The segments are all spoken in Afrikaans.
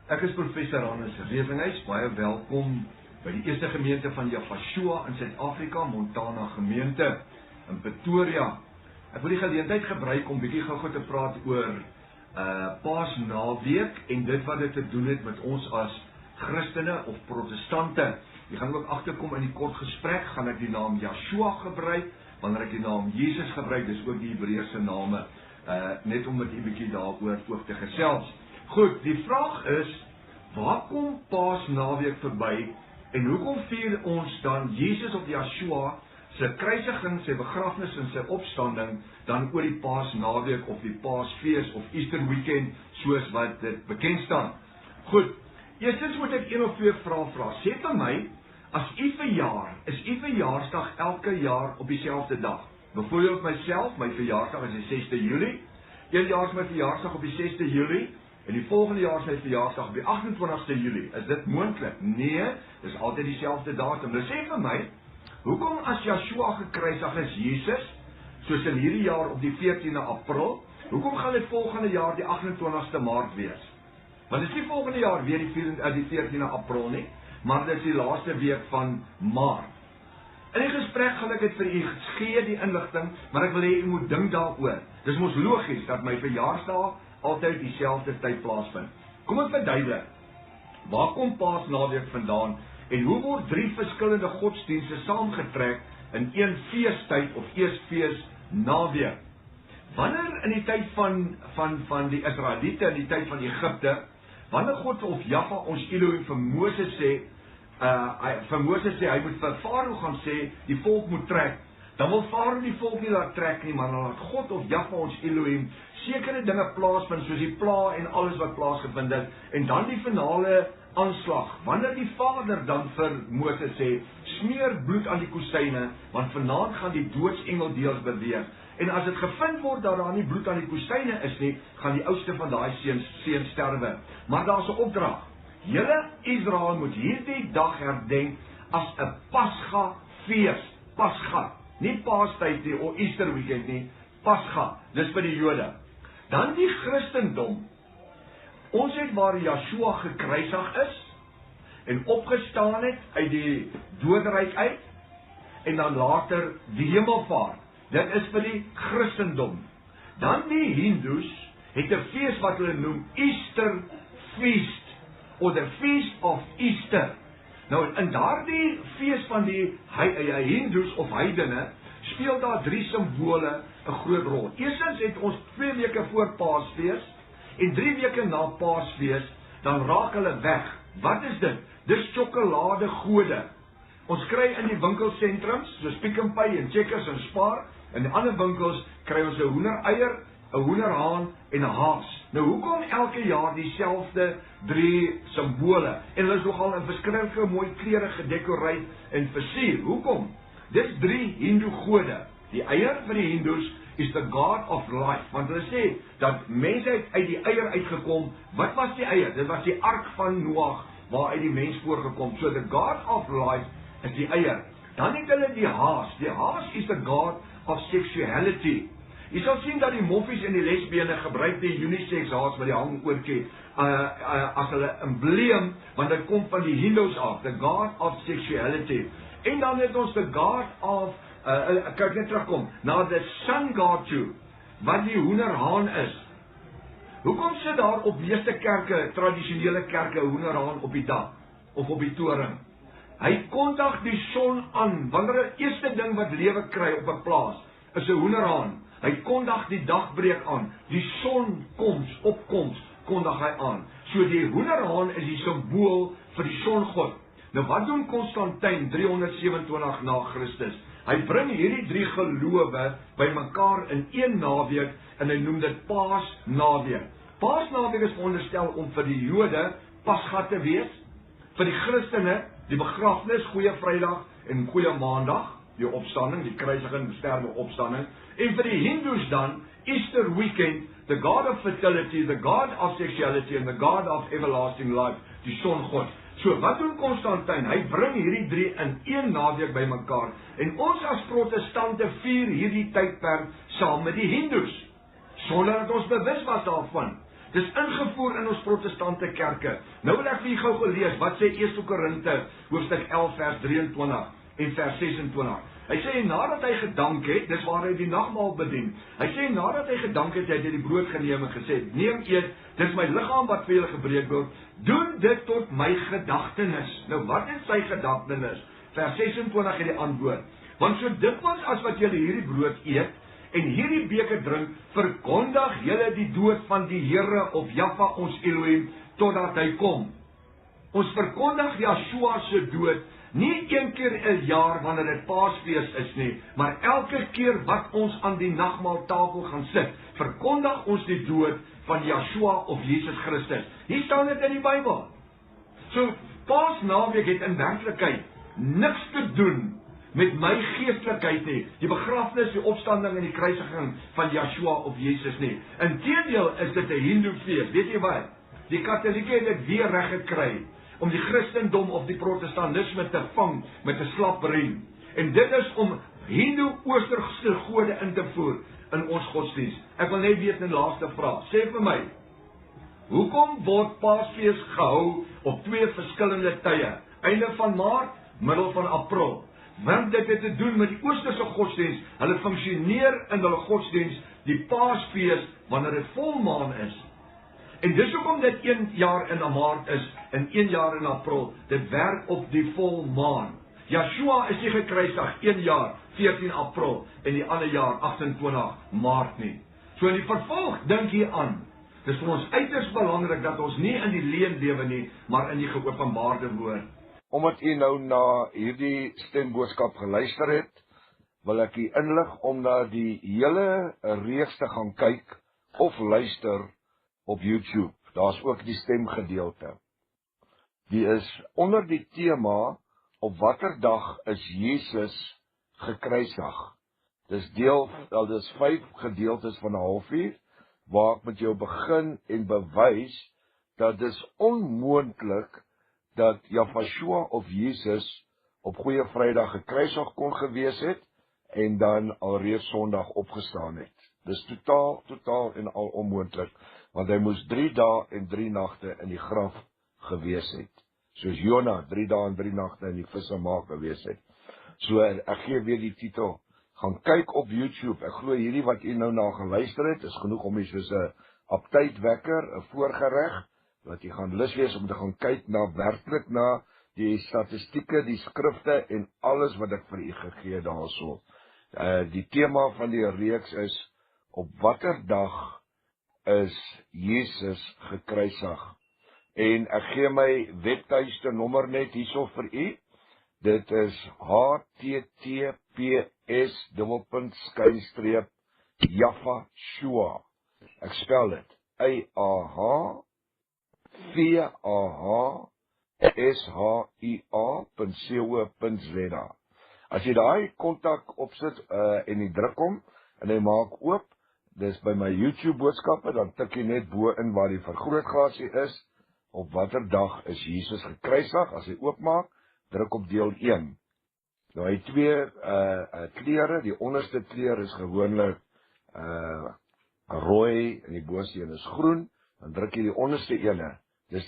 Ek is professor Hannes Rewinghuis, baie welkom by die eerste gemeente van Yafashua in Suid-Afrika, Montana gemeente in Pretoria. Ek wil die geleentheid gebruik om bietjie gou te praat oor Paasnaweek en dit wat dit te doen het met ons as Christene of Protestante. Jy gaan ook agterkom in die kort gesprek, gaan ek die naam Yeshua gebruik, wanneer ek die naam Jesus gebruik, dis ook die Hebreëse name, net om met 'n bietjie daaroor ook te gesels. Goed, die vraag is, waar kom Paasnaweek verby en hoekom vier ons dan Jesus of Yeshua sy kruisiging, sy begrafnis en sy opstanding dan oor die Paasnaweek of die Paasfees of Easter weekend soos wat dit bekend staan? Goed, eerstens moet ek een of twee vrae vra. Sê vir my, as u verjaar, is u verjaarsdag elke jaar op dieselfde dag? Byvoorbeeld myself, my verjaarsdag is die 6de Julie. Een jaar is my verjaarsdag op die 6de Julie. En die volgende jaar is my verjaarsdag op die 28ste Julie. Is dit moontlik? Nee, dis altyd dieselfde datum. Nou sê vir my, hoekom as Yeshua gekruisig is Jesus, soos in hierdie jaar op die 14de April, hoekom gaan dit volgende jaar die 28ste Maart wees? Want dit is nie volgende jaar weer die 14de April nie, maar dit is die laaste week van Maart. In die gesprek gaan ek dit vir u gee, die inligting, maar ek wil hê u moet dink daaroor. Dis mos logies dat my verjaarsdag altyd dieselfde tyd plaasvind. Kom ek verduidelik, waar kom Paasnaweek vandaan en hoe word drie verskillende godsdienste saamgetrek in een feestyd of feesnaweek? Wanneer in die tyd van die Israeliete, in die tyd van Egipte, wanneer God of Jahwe ons Elohim vir Moses sê, hy moet vir Farao gaan sê, die volk moet trek, dan wil Farao die volk nie laat trek nie, maar dan laat God of Jahwe ons Elohim sekere dinge plaasvind, soos die pla en alles wat plaasgevind het, en dan die finale aanslag, wanneer die Vader dan vir Moses sê, smeer bloed aan die kusyne, want vanaand gaan die doodsengel deels beweeg, en as dit gevind word dat daar nie bloed aan die kusyne is nie, gaan die oudste van daai seun sterwe. Maar daar is 'n opdrag. Julle Israel moet hierdie dag herdenk as 'n Pasga fees. Pasga, nie Paastyd nie, of Easter weekend nie, Pasga, dis vir die Jode. Dan die Christendom. Ons het waar Yeshua gekruisig is en opgestaan het uit die doodryk uit en dan later die hemelvaart. Dit is vir die Christendom. Dan die Hindus het 'n fees wat hulle noem Easter Feast of the Feast of Easter. Nou in daardie fees van die Hindus of heidene speel daar drie simbole 'n groot rol. Eerstens het ons 2 weke voor Paasfees en 3 weke na Paasfees, dan raak hulle weg. Wat is dit? Dis sjokoladegode. Ons kry in die winkelsentrums, soos Pick n Pay en Checkers en Spar, in die ander winkels kry ons 'n hoendereier, 'n hoenderhaan en 'n haas. Nou hoekom elke jaar dieselfde 3 simbole? En hulle is nogal in verskillende mooi kleure gedekoreer en versier. Hoekom? Dis 3 Hindu gode. Die eier vir die Hindus is the God of life, want hulle sê dat mense het uit die eier uitgekom. Wat was die eier? Dit was die ark van Noag waaruit die mens voorgekom. So the God of life is die eier. Dan het hulle die haas. Die haas is the God of sexuality. Jy sal sien dat die moffies en die lesbiene gebruik die unisex haas met die hangoortjie as hulle embleem, want dit kom van die Hindus af, the God of sexuality. En dan het ons the God of kan ek net terugkom na the sun god toe, wat die hoenderhaan is. Hoekom sit daar op meeste kerke, tradisionele kerke, 'n hoenderhaan op die dak of op die toring? Hy kondig die son aan. Wanneer die eerste ding wat lewe kry op 'n plaas is 'n hoenderhaan. Hy kondig die dagbreek aan. Die opkoms kondig hy aan. So die hoenderhaan is die simbool vir die songod. Nou wat doen Konstantin 327 na Christus? Hy bring hierdie 3 gelowe bymekaar in een naweek en hy noem dit Paasnaweek. Paasnaweek is veronderstel om vir die Jode Pasga te wees, vir die Christene die begrafnis, Goeie Vrydag en Goeie Maandag, die opstanding, die kruisiging, sterwe, opstanding, en vir die Hindus dan Easter weekend, the God of fertility, the God of sexuality and the God of everlasting life, die songod. So wat doen Konstantin? Hy bring hierdie 3 in een naweek bymekaar en ons as protestante vier hierdie tydperk saam met die Hindus, sonder dat ons bewus was daarvan. Dis ingevoer in ons protestante kerke. Nou wil ek vir julle gou lees wat sê 1 Korinte hoofstuk 11 vers 23 en vers 26. Hy sê nadat hy gedank het, dis waar hy die nagmaal bedien. Hy sê nadat hy gedank het, hy het die brood geneem en gesê: "Neem eet, dis my liggaam wat vir julle gebreek word. Doen dit tot my gedagtenis." Nou wat is sy gedagtenis? Vers 26 het die antwoord: "Want so dikwels as wat julle hierdie brood eet en hierdie beker drink, verkondig julle die dood van die Here of Jahwe ons Elohim totdat hy kom." Ons verkondig Yeshua se dood nie een keer 'n jaar wanneer dit Paasfees is nie, maar elke keer wat ons aan die nagmaaltafel gaan sit, verkondig ons die dood van Yeshua of Jesus Christus. Hier staan dit in die Bybel. So Paasnaweek het in werklikheid niks te doen met my geestelikheid nie, die begrafnis, die opstanding en die kruisiging van Yeshua of Jesus nie. Inteendeel is dit 'n Hindoefees. Weet jy wat? Die Katolieke het dit weer reg gekry om die Christendom of die Protestantisme te vang met 'n slap riem. En dit is om Hindoe-Oosterse gode in te voer in ons godsdienst. Ek wil net weet 'n laaste vraag. Sê vir my, hoekom word Paasfees gehou op twee verskillende tye? Einde van Maart, middel van April. Want dit het te doen met die Oosterse godsdienst. Hulle funksioneer in hulle godsdienst die Paasfees wanneer dit volmaan is. En dis hoekom dit 1 jaar in Maart is en 1 jaar in April. Dit werk op die volmaan. Yeshua is nie gekruisig 1 jaar 14 April en die ander jaar 28 Maart nie. So in die vervolg dink hier aan. Dis vir ons uiters belangrik dat ons nie in die leuen lewe nie, maar in die geopenbaarde woord. Omdat u nou na hierdie stemboodskap geluister het, wil ek u inlig om na die hele reeks te gaan kyk of luister op YouTube. Daar's ook die stemgedeelte. Die is onder die tema op watter dag is Jesus gekruisig. Dis 5 gedeeltes van 'n halfuur waar ek met jou begin en bewys dat dis onmoontlik dat Yahshua of Jesus op Goeie Vrydag gekruisig kon gewees het en dan alreeds Sondag opgestaan het. Dis totaal en al onmoontlik, want hy moes 3 dae en 3 nagte in die graf gewees het. Soos Jona 3 dae en 3 nagte in die vissermaak gewees het. So ek gee weer die titel. Gaan kyk op YouTube. Ek glo hierdie wat u nou na geluister het, is genoeg om jy soos 'n aptydwekker, 'n voorgereg, dat jy gaan lus wees om te gaan kyk na werklik na die statistieke, die skrifte en alles wat ek vir u gegee het daarso. Die tema van die reeks is op watter dag is Jesus gekruisig. En ek gee my webtuiste nommer net hierso vir u. Dit is https://Yahshua. Ek spel dit AAHVAHSHIA.co.za. As jy daai kontak opsit en jy druk hom en hy maak oop, dis by my YouTube boodskappe, dan tik jy net bo in waar die vergrootglasie is, op watter dag is Jesus gekruisig. As hy oopmaak, druk op deel 1. Nou hy 2 kleure, die onderste kleur is gewoonlik rooi en die boonste een is groen, dan druk jy die onderste ene. Dis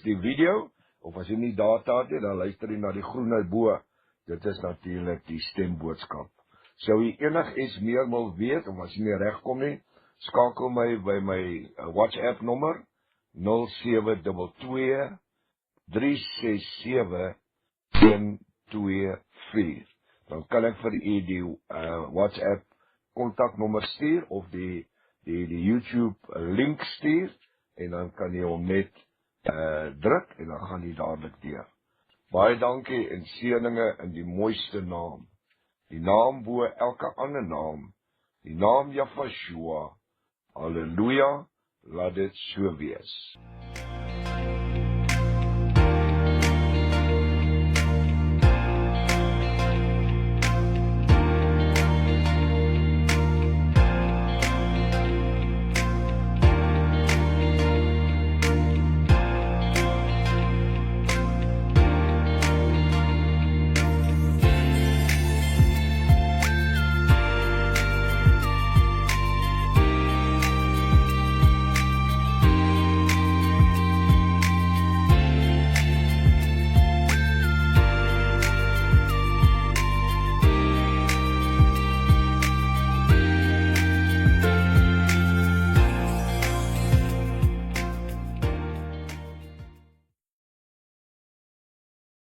die video, of as jy nie data het nie, dan luister jy na die groen uit bo. Dit is natuurlik die stemboodskap. Sou jy enigiets meer wil weet, of as jy nie regkom nie, skakel my by my WhatsApp nommer 0722 367 124. Dan kan ek vir u die WhatsApp kontaknommer stuur of die YouTube link stuur en dan kan jy hom net druk en dan gaan jy dadelik deur. Baie dankie en seëninge in die mooiste naam. Die naam bo elke ander naam. Die naam Yahshua. Halleluja. Laat dit so wees.